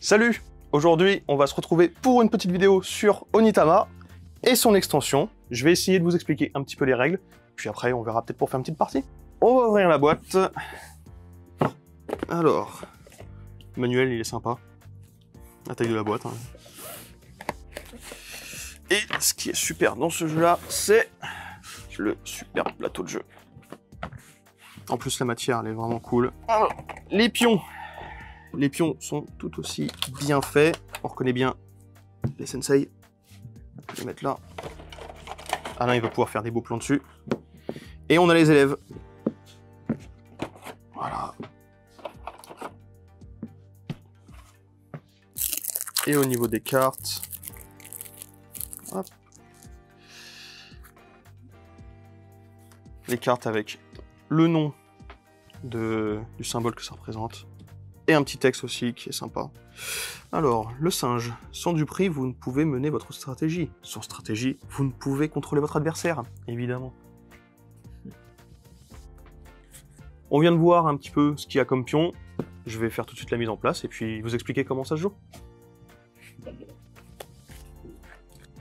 Salut! Aujourd'hui, on va se retrouver pour une petite vidéo sur Onitama et son extension. Je vais essayer de vous expliquer un petit peu les règles, puis après on verra peut-être pour faire une petite partie. On va ouvrir la boîte. Alors, le manuel il est sympa, la taille de la boîte. Hein. Et ce qui est super dans ce jeu-là, c'est le super plateau de jeu. En plus, la matière, elle est vraiment cool. Alors, les pions. Les pions sont tout aussi bien faits. On reconnaît bien les sensei. Je vais les mettre là. Alain, il va pouvoir faire des beaux plans dessus. Et on a les élèves. Voilà. Et au niveau des cartes, hop. Les cartes avec le nom du symbole que ça représente. Et un petit texte aussi qui est sympa. Alors, le singe. Sans du prix, vous ne pouvez mener votre stratégie. Sans stratégie, vous ne pouvez contrôler votre adversaire, évidemment. On vient de voir un petit peu ce qu'il y a comme pion. Je vais faire tout de suite la mise en place et puis vous expliquer comment ça se joue.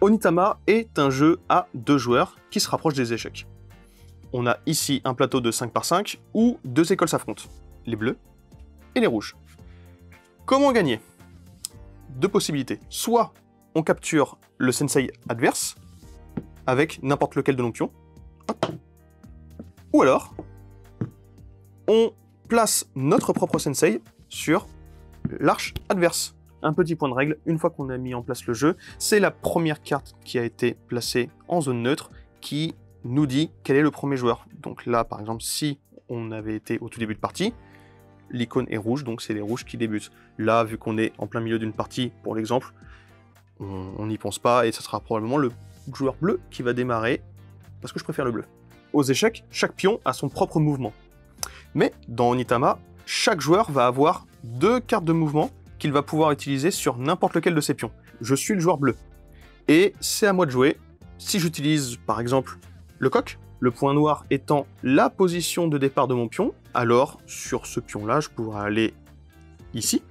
Onitama est un jeu à 2 joueurs qui se rapproche des échecs. On a ici un plateau de 5 par 5 où 2 écoles s'affrontent. Les bleus et les rouges. Comment gagner? 2 possibilités. Soit on capture le sensei adverse avec n'importe lequel de nos pions. Hop. Ou alors on place notre propre sensei sur l'arche adverse. Un petit point de règle, une fois qu'on a mis en place le jeu, c'est la première carte qui a été placée en zone neutre qui nous dit quel est le premier joueur. Donc là, par exemple, si on avait été au tout début de partie, l'icône est rouge, donc c'est les rouges qui débutent. Là, vu qu'on est en plein milieu d'une partie, pour l'exemple, on n'y pense pas, et ce sera probablement le joueur bleu qui va démarrer, parce que je préfère le bleu. Aux échecs, chaque pion a son propre mouvement. Mais dans Onitama, chaque joueur va avoir 2 cartes de mouvement qu'il va pouvoir utiliser sur n'importe lequel de ses pions. Je suis le joueur bleu, et c'est à moi de jouer. Si j'utilise, par exemple, le coq, le point noir étant la position de départ de mon pion, alors sur ce pion-là, je pourrais aller ici,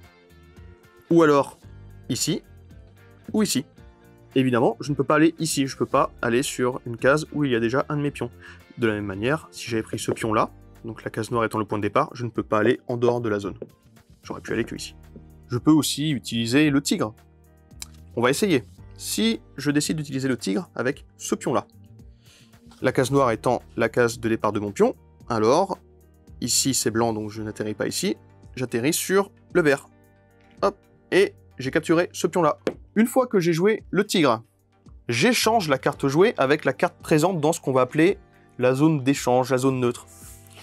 ou alors ici, ou ici. Évidemment, je ne peux pas aller ici, je ne peux pas aller sur une case où il y a déjà un de mes pions. De la même manière, si j'avais pris ce pion-là, donc la case noire étant le point de départ, je ne peux pas aller en dehors de la zone. J'aurais pu aller que ici. Je peux aussi utiliser le tigre. On va essayer. Si je décide d'utiliser le tigre avec ce pion-là, la case noire étant la case de départ de mon pion, alors, ici c'est blanc donc je n'atterris pas ici, j'atterris sur le vert. Hop, et j'ai capturé ce pion-là. Une fois que j'ai joué le tigre, j'échange la carte jouée avec la carte présente dans ce qu'on va appeler la zone d'échange, la zone neutre.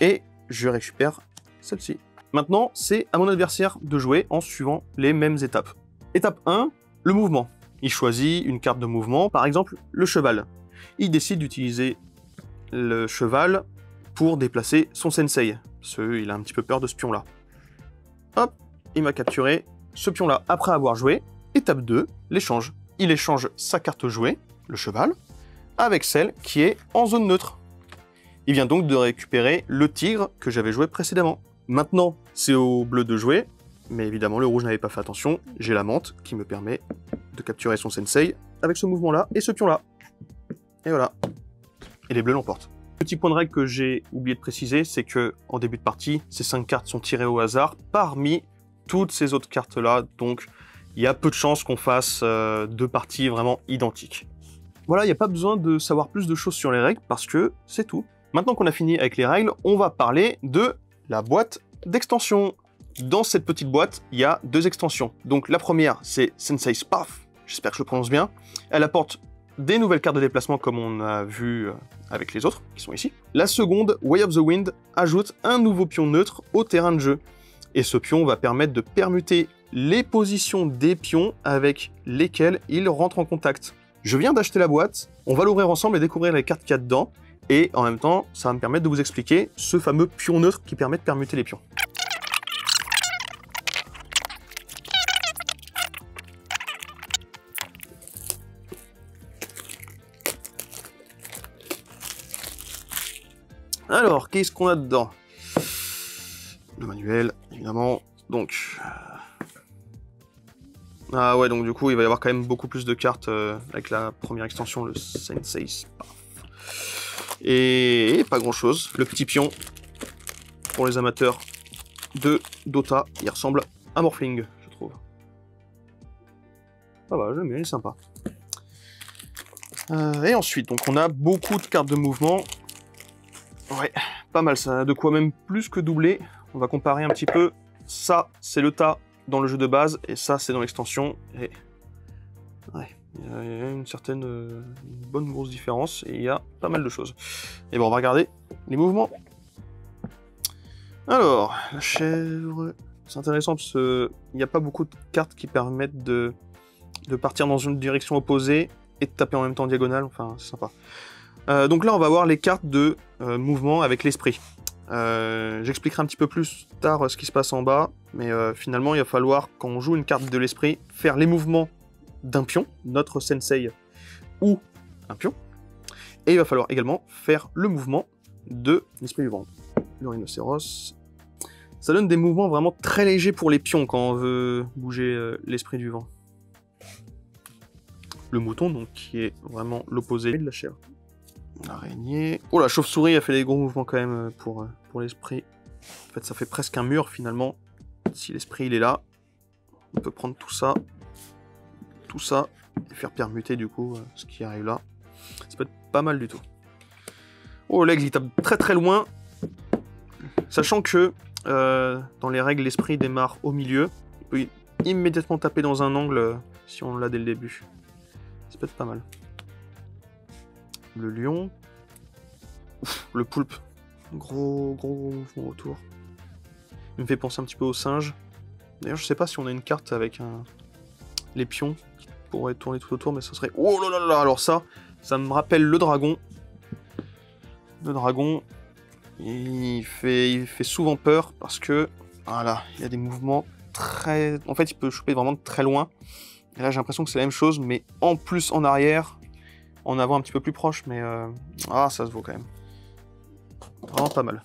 Et je récupère celle-ci. Maintenant, c'est à mon adversaire de jouer en suivant les mêmes étapes. Étape 1, le mouvement. Il choisit une carte de mouvement, par exemple le cheval. Il décide d'utiliser le cheval pour déplacer son sensei. Parce qu'il a un petit peu peur de ce pion-là. Hop, il m'a capturé ce pion-là. Après avoir joué, étape 2, l'échange. Il échange sa carte jouée, le cheval, avec celle qui est en zone neutre. Il vient donc de récupérer le tigre que j'avais joué précédemment. Maintenant, c'est au bleu de jouer, mais évidemment le rouge n'avait pas fait attention. J'ai la menthe qui me permet de capturer son sensei avec ce mouvement-là et ce pion-là. Et voilà. Et les bleus l'emportent. Petit point de règle que j'ai oublié de préciser, c'est que en début de partie, ces 5 cartes sont tirées au hasard parmi toutes ces autres cartes-là, donc il y a peu de chances qu'on fasse 2 parties vraiment identiques. Voilà, il n'y a pas besoin de savoir plus de choses sur les règles, parce que c'est tout. Maintenant qu'on a fini avec les règles, on va parler de la boîte d'extension. Dans cette petite boîte, il y a 2 extensions. Donc la première, c'est Sensei Sparf, j'espère que je le prononce bien. Elle apporte des nouvelles cartes de déplacement comme on a vu avec les autres, qui sont ici. La seconde, Way of the Wind, ajoute un nouveau pion neutre au terrain de jeu. Et ce pion va permettre de permuter les positions des pions avec lesquels ils rentrent en contact. Je viens d'acheter la boîte, on va l'ouvrir ensemble et découvrir les cartes qu'il y a dedans. Et en même temps, ça va me permettre de vous expliquer ce fameux pion neutre qui permet de permuter les pions. Alors, qu'est-ce qu'on a dedans? Le manuel, évidemment. Donc, Ah ouais, donc du coup, il va y avoir quand même beaucoup plus de cartes avec la première extension, le Sensei Sparf. Et pas grand-chose. Le petit pion, pour les amateurs de Dota, il ressemble à Morphling, je trouve. Ah bah, j'aime bien, il est sympa. Et ensuite, donc on a beaucoup de cartes de mouvement. Ouais, pas mal, ça a de quoi même plus que doubler. On va comparer un petit peu. Ça, c'est le tas dans le jeu de base, et ça, c'est dans l'extension. Et ouais, il y a une certaine, une bonne grosse différence, et il y a pas mal de choses. Et bon, on va regarder les mouvements. Alors, la chèvre, c'est intéressant parce qu'il n'y a pas beaucoup de cartes qui permettent de partir dans une direction opposée et de taper en même temps en diagonale, enfin, c'est sympa. Donc là, on va voir les cartes de mouvement avec l'esprit. J'expliquerai un petit peu plus tard ce qui se passe en bas, mais finalement, il va falloir, quand on joue une carte de l'esprit, faire les mouvements d'un pion, notre sensei, ou un pion, et il va falloir également faire le mouvement de l'esprit du vent. Le rhinocéros. Ça donne des mouvements vraiment très légers pour les pions quand on veut bouger l'esprit du vent. Le mouton, donc, qui est vraiment l'opposé de la chèvre. L'araignée. Oh, la chauve-souris a fait des gros mouvements quand même pour l'esprit. En fait, ça fait presque un mur finalement. Si l'esprit il est là, on peut prendre tout ça, et faire permuter du coup ce qui arrive là. Ça peut être pas mal du tout. Oh, Legs, il tape très très loin. Sachant que dans les règles, l'esprit démarre au milieu. Il peut immédiatement taper dans un angle si on l'a dès le début. Ça peut être pas mal. Le lion. Ouf, le poulpe. Gros mouvement autour. Il me fait penser un petit peu au singe. D'ailleurs, je sais pas si on a une carte avec les pions qui pourraient tourner tout autour, mais ça serait... Oh là là là. Alors ça me rappelle le dragon. Le dragon, il fait souvent peur parce que... Voilà, il y a des mouvements très... En fait, il peut choper vraiment de très loin. Et là, j'ai l'impression que c'est la même chose, mais en plus en arrière, en avant un petit peu plus proche, mais... Ah, ça se vaut quand même. Vraiment pas mal.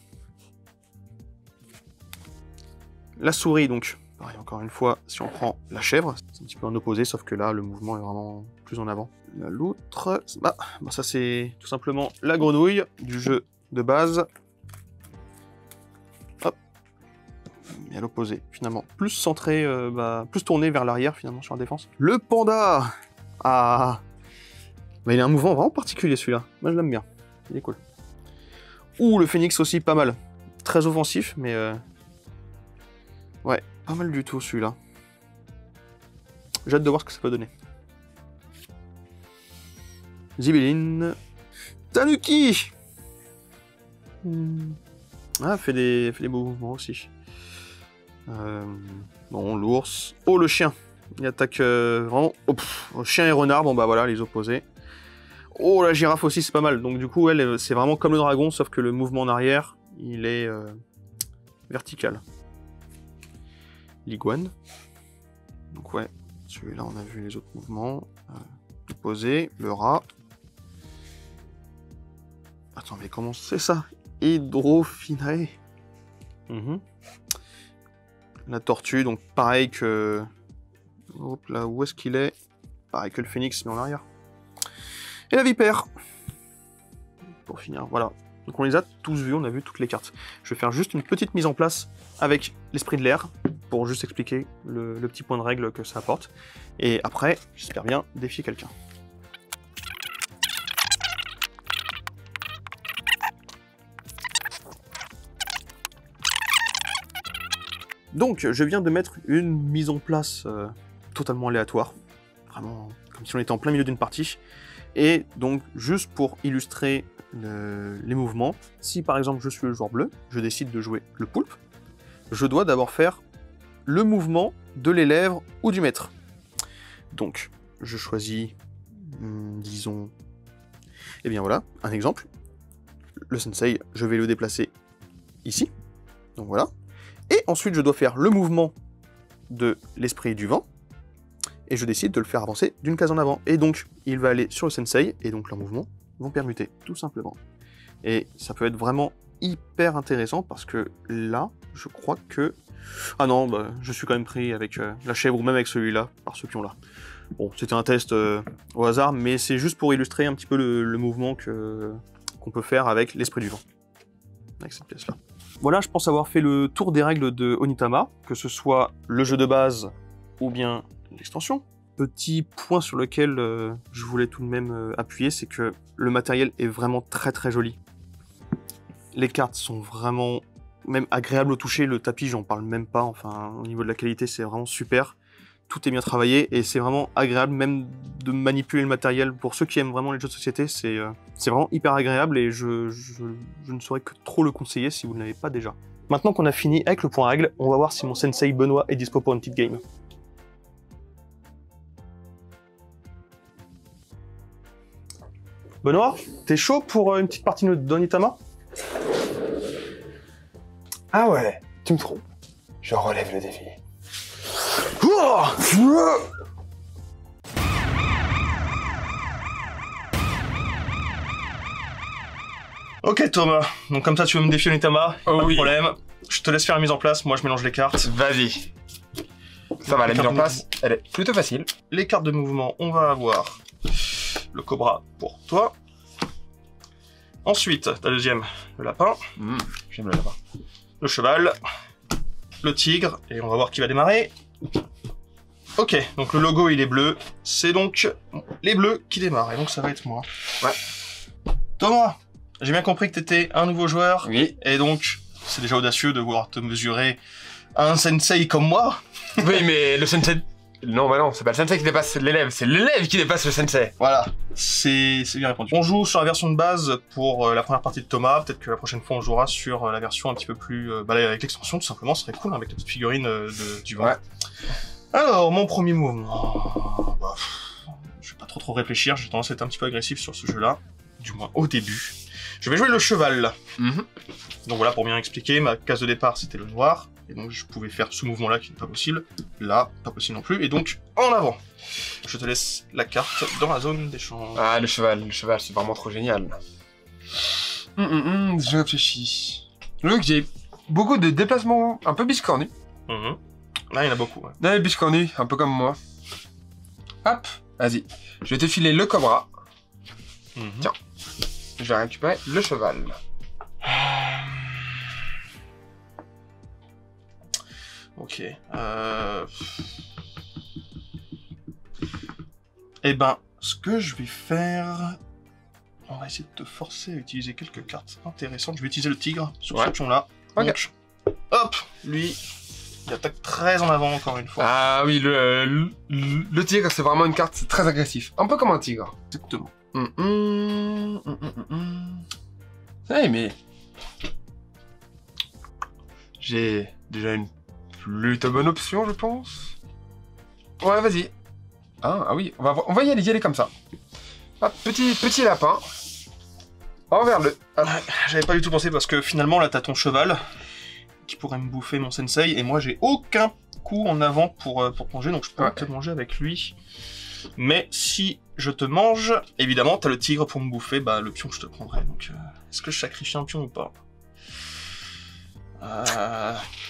La souris, donc, pareil, encore une fois, si on prend la chèvre, c'est un petit peu en opposé, sauf que là, le mouvement est vraiment plus en avant. La loutre, bah ça c'est tout simplement la grenouille du jeu de base. Hop. Et à l'opposé, finalement, plus centré, plus tourné vers l'arrière, finalement, sur la défense. Le panda. Ah, bah, il a un mouvement vraiment particulier, celui-là. Moi, je l'aime bien. Il est cool. Ouh, le phénix aussi, pas mal. Très offensif, mais... Ouais, pas mal du tout, celui-là. J'ai hâte de voir ce que ça peut donner. Zibeline. Tanuki. Ah, fait des beaux mouvements aussi. Bon, l'ours. Oh, le chien. Il attaque vraiment... Oh, chien et renard, bon bah voilà, les opposés. Oh, la girafe aussi, c'est pas mal. Donc du coup, elle, c'est vraiment comme le dragon, sauf que le mouvement en arrière, il est vertical. L'iguane. Donc ouais, celui-là, on a vu les autres mouvements. Opposé, le rat. Attends, mais comment c'est ça? Hydrophinae. La tortue, donc pareil que... Hop là, où est-ce qu'il est? Pareil que le phénix, mais en arrière. Et la vipère. Pour finir, voilà. Donc on les a tous vus, on a vu toutes les cartes. Je vais faire juste une petite mise en place avec l'esprit de l'air, pour juste expliquer le petit point de règle que ça apporte. Et après, j'espère bien défier quelqu'un. Donc, je viens de mettre une mise en place totalement aléatoire. Vraiment, comme si on était en plein milieu d'une partie. Et donc, juste pour illustrer les mouvements, si par exemple je suis le joueur bleu, je décide de jouer le poulpe, je dois d'abord faire le mouvement de l'élève ou du maître. Donc, je choisis, disons... Eh bien voilà, un exemple. Le sensei, je vais le déplacer ici. Donc voilà. Et ensuite, je dois faire le mouvement de l'esprit du vent. Et je décide de le faire avancer d'une case en avant. Et donc, il va aller sur le sensei, et donc leurs mouvements vont permuter, tout simplement. Et ça peut être vraiment hyper intéressant, parce que là, je crois que Ah non, bah, je suis quand même pris avec la chèvre ou même avec celui-là, par ce pion-là. Bon, c'était un test au hasard, mais c'est juste pour illustrer un petit peu le mouvement qu'on peut faire avec l'esprit du vent. Avec cette pièce-là. Voilà, je pense avoir fait le tour des règles de Onitama, que ce soit le jeu de base ou bien l'extension. Petit point sur lequel je voulais tout de même appuyer, c'est que le matériel est vraiment très très joli. Les cartes sont vraiment même agréables au toucher, le tapis j'en parle même pas, enfin au niveau de la qualité c'est vraiment super. Tout est bien travaillé et c'est vraiment agréable même de manipuler le matériel. Pour ceux qui aiment vraiment les jeux de société, c'est vraiment hyper agréable et je ne saurais que trop le conseiller si vous ne l'avez pas déjà. Maintenant qu'on a fini avec le point règle, on va voir si mon sensei Benoît est dispo pour une petite game. Benoît, t'es chaud pour une petite partie d'Onitama? Ah ouais, tu me trompes. Je relève le défi. Ok Thomas, donc comme ça tu veux me défier Onitama, Oh pas de oui. problème. Je te laisse faire la mise en place, moi je mélange les cartes. Vas-y. Ça va, la mise en place, elle est plutôt facile. Les cartes de mouvement, on va avoir le cobra pour toi. Ensuite, ta deuxième, le lapin, J'aime le lapin. le cheval, le tigre, et on va voir qui va démarrer. Ok, donc le logo il est bleu, c'est donc les bleus qui démarrent, et donc ça va être moi. Ouais. Thomas, j'ai bien compris que t'étais un nouveau joueur, Oui. et donc c'est déjà audacieux de vouloir te mesurer à un sensei comme moi. Oui, mais le sensei... Non, bah non, c'est pas le sensei qui dépasse l'élève, c'est l'élève qui dépasse le sensei. Voilà, c'est bien répondu. On joue sur la version de base pour la première partie de Thomas, peut-être que la prochaine fois on jouera sur la version un petit peu plus... avec l'extension tout simplement, ce serait cool, hein, avec la petite figurine du vent. Ouais. Alors, mon premier mouvement... Bah, je vais pas trop réfléchir, j'ai tendance à être un petit peu agressif sur ce jeu-là, du moins au début. Je vais jouer le cheval. Donc voilà, pour bien expliquer, ma case de départ c'était le noir, et donc je pouvais faire ce mouvement-là qui n'est pas possible, là, pas possible non plus, et donc en avant. Je te laisse la carte dans la zone d'échange. Ah, le cheval, c'est vraiment trop génial. Je réfléchis. Je vois que j'ai beaucoup de déplacements un peu biscornus. Là, il y en a beaucoup. Ouais. Ouais, biscornus, un peu comme moi. Hop, vas-y. Je vais te filer le cobra. Tiens. Je vais récupérer le cheval. Ok. Eh ben, ce que je vais faire... On va essayer de te forcer à utiliser quelques cartes intéressantes. Je vais utiliser le tigre sur ce pion-là. Ok. Donc, hop, lui, il attaque très en avant encore une fois. Ah oui, le tigre, c'est vraiment une carte très agressive. Un peu comme un tigre. Exactement. Hey, mais... J'ai déjà une plutôt bonne option, je pense. Ouais, vas-y. Ah oui, on va y aller comme ça. Hop, petit lapin. Envers-le. Ouais, j'avais pas du tout pensé parce que finalement, là, t'as ton cheval qui pourrait me bouffer mon sensei, et moi, j'ai aucun coup en avant pour manger, donc je peux te manger avec lui. Mais si je te mange, évidemment, t'as le tigre pour me bouffer, bah le pion je te prendrai. Donc, est-ce que je sacrifie un pion ou pas?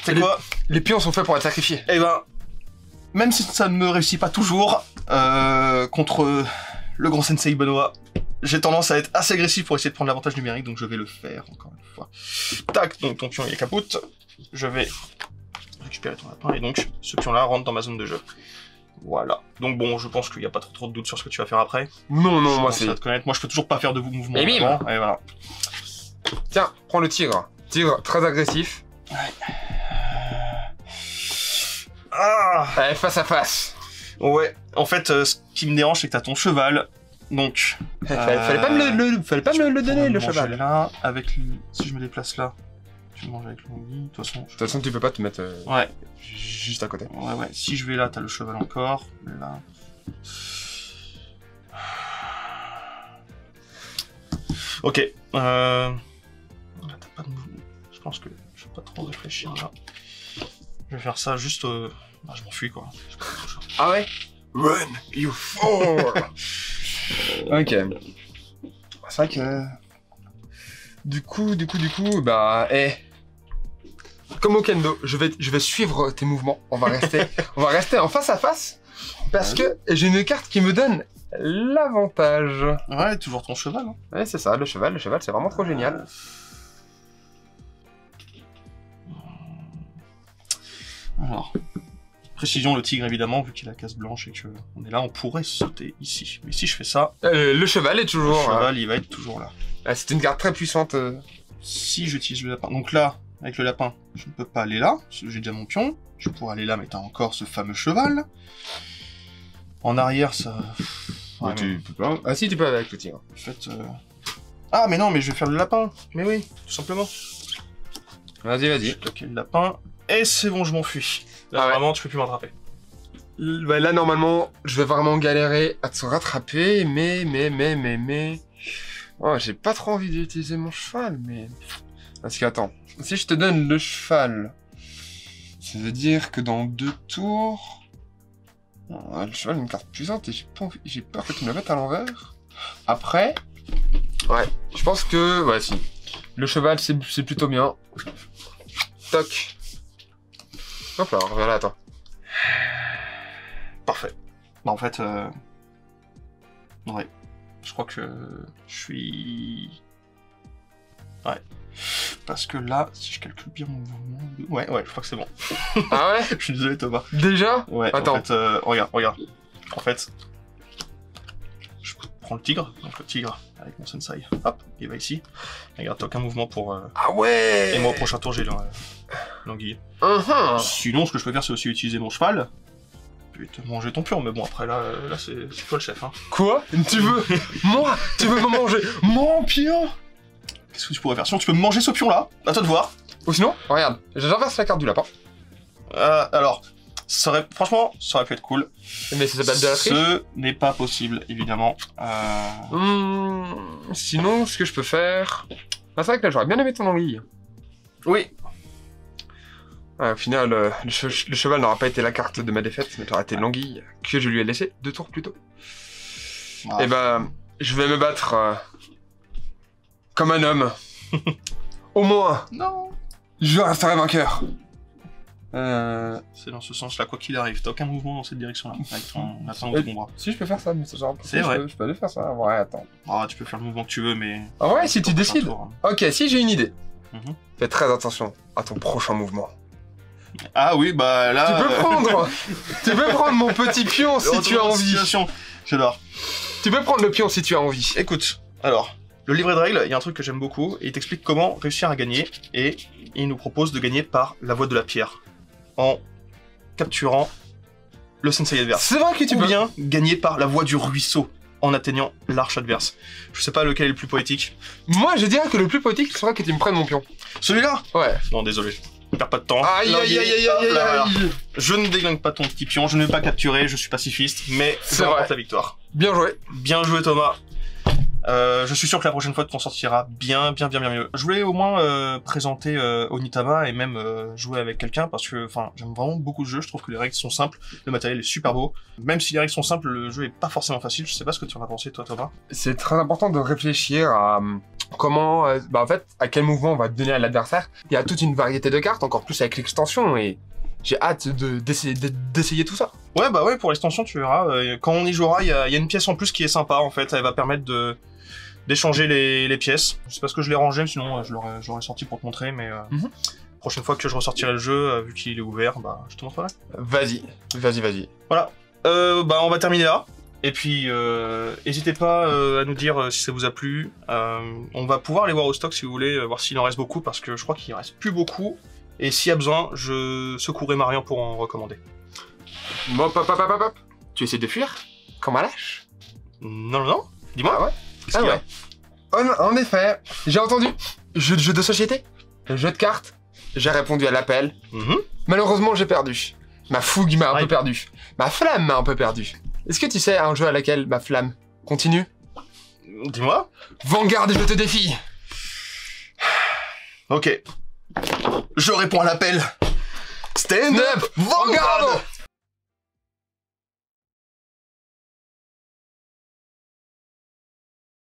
C'est quoi? Les pions sont faits pour être sacrifiés. Eh ben, même si ça ne me réussit pas toujours, contre le grand sensei Benoît, j'ai tendance à être assez agressif pour essayer de prendre l'avantage numérique, donc je vais le faire encore une fois. Tac, donc ton pion il est capote. Je vais récupérer ton lapin, et donc ce pion-là rentre dans ma zone de jeu. Voilà. Donc bon, je pense qu'il n'y a pas trop de doute sur ce que tu vas faire après. Non, moi c'est... te connaître. Moi, je peux toujours pas faire de mouvements. Et bim. Et voilà. Tiens, prends le tigre. Tigre très agressif. Ouais. Allez, face à face. Ouais. En fait, ce qui me dérange, c'est que t'as ton cheval. Donc... Fallait pas me le donner, le cheval. Là, avec lui. Si je me déplace là, tu manges avec lui. De toute façon, tu peux pas te mettre ouais. Juste à côté. Ouais. Si je vais là, t'as le cheval encore. Là. Ok. T'as pas de mouvement. Je pense que je vais pas trop réfléchir là. Je vais faire ça juste... Bah, je m'enfuis quoi. Ah ouais? Run, you fool. Ok. C'est vrai que... Du coup, bah... comme au kendo, je vais suivre tes mouvements. On va rester en face à face parce que j'ai une carte qui me donne l'avantage. Ouais, toujours ton cheval. Hein. Ouais, c'est ça, le cheval, c'est vraiment trop génial. Alors, précision, le tigre évidemment, vu qu'il a la case blanche et qu'on est là, on pourrait sauter ici. Mais si je fais ça, le cheval est toujours... le cheval, il va être toujours là. C'est une carte très puissante. Si j'utilise le lapin, donc là, avec le lapin, je ne peux pas aller là, parce que j'ai déjà mon pion. Je pourrais aller là, mais t'as encore ce fameux cheval. En arrière, ça... Ouais, tu peux pas... Ah si, tu peux avec le tigre. En fait... Ah, mais non, mais je vais faire le lapin. Mais oui, tout simplement. Vas-y. J'ai bloqué le lapin, et c'est bon, je m'enfuis. Là, vraiment, tu peux plus m'attraper. Bah, là, normalement, je vais vraiment galérer à te rattraper, mais... Oh, j'ai pas trop envie d'utiliser mon cheval, mais... Parce qu'attends, si je te donne le cheval, ça veut dire que dans 2 tours... le cheval est une carte puissante et j'ai peur que tu me la mettes à l'envers. Après... Ouais, je pense que... Ouais, si. Le cheval, c'est plutôt bien. Toc. Hop là, reviens là, attends. Parfait. Bah en fait... Ouais. Je crois que je suis... Ouais. Parce que là, si je calcule bien mon mouvement... Ouais, je crois que c'est bon. Ah ouais? Je suis désolé Thomas. Déjà? Ouais, attends. En fait, regarde. En fait, je prends le tigre, donc le tigre avec mon sensei. Hop, il va ici. Regarde, t'as aucun mouvement pour... Ah ouais! Et moi, au prochain tour, j'ai l'anguille. Sinon, ce que je peux faire, c'est aussi utiliser mon cheval. Puis te manger ton pion, mais bon, après là c'est toi le chef. Hein. Quoi? Tu veux... Moi? Tu veux me manger mon pion? Qu'est-ce que tu pourrais faire? Sinon, tu peux me manger ce pion-là. À toi de voir. Ou sinon, regarde, j'inverse la carte du lapin. Alors, franchement, ça aurait pu être cool. Mais ça s'appelle de la triche? Ce n'est pas possible, évidemment. Sinon, ce que je peux faire... Ah, c'est vrai que là, j'aurais bien aimé ton anguille. Oui. Au final, le cheval n'aura pas été la carte de ma défaite, mais ça aurait été l'anguille que je lui ai laissé 2 tours plus tôt. Ah. Et ben, je vais me battre comme un homme. Au moins. Non. Je resterai vainqueur. C'est dans ce sens-là, quoi qu'il arrive. T'as aucun mouvement dans cette direction-là, avec ton lapin ou ton bras. Si, je peux faire ça, mais c'est genre... C'est vrai. Je peux aller faire ça. Ouais, attends. Ah, tu peux faire le mouvement que tu veux, mais... Ah ouais, si tu décides. Tour, Ok, si j'ai une idée. Fais très attention à ton prochain mouvement. Ah oui, bah là... Tu peux prendre mon petit pion si tu as envie. J'adore. Tu peux prendre le pion si tu as envie. Écoute, alors, le livret de règles, il y a un truc que j'aime beaucoup, et il t'explique comment réussir à gagner, et il nous propose de gagner par la voie de la pierre, en capturant le sensei adverse. C'est vrai que tu peux bien gagner par la voie du ruisseau, en atteignant l'arche adverse. Je sais pas lequel est le plus poétique. Moi, je dirais que le plus poétique serait que tu me prennes mon pion. Celui-là? Ouais. Non, désolé. Perds pas de temps. Aïe. Je ne déglingue pas ton petit pion, je ne vais pas capturer, je suis pacifiste, mais c'est vrai. La victoire. Bien joué. Bien joué Thomas. Je suis sûr que la prochaine fois tu t'en sortiras bien mieux. Je voulais au moins présenter Onitama et même jouer avec quelqu'un parce que j'aime vraiment beaucoup ce jeu, je trouve que les règles sont simples, le matériel est super beau. Même si les règles sont simples, le jeu est pas forcément facile, je sais pas ce que tu en as pensé toi Thomas. C'est très important de réfléchir à comment, en fait, à quel mouvement on va donner à l'adversaire. Il y a toute une variété de cartes, encore plus avec l'extension et j'ai hâte d'essayer tout ça. Ouais bah ouais, pour l'extension tu verras, quand on y jouera, il y a une pièce en plus qui est sympa en fait, elle va permettre d'échanger les pièces. C'est parce que je l'ai rangé, sinon je l'aurais sorti pour te montrer, mais prochaine fois que je ressortirai le jeu, vu qu'il est ouvert, bah je te montrerai. Vas-y. Voilà, bah on va terminer là. Et puis, n'hésitez pas à nous dire si ça vous a plu. On va pouvoir aller voir au stock si vous voulez, voir s'il en reste beaucoup, parce que je crois qu'il en reste plus beaucoup. Et s'il y a besoin, je secouerai Marian pour en recommander. Bon, hop. Tu essaies de fuir? Comme un lâche? Non. Dis-moi. Ah ouais? Qu'est-ce qu'il y a? En effet, j'ai entendu. Jeu de société, jeu de cartes. J'ai répondu à l'appel. Malheureusement, j'ai perdu. Ma fougue m'a un peu perdu. Ma flamme m'a un peu perdu. Est-ce que tu sais un jeu à laquelle ma flamme continue? Dis-moi. Vanguard, je te défie. Ok. Je réponds à l'appel. Stand up, Vanguard.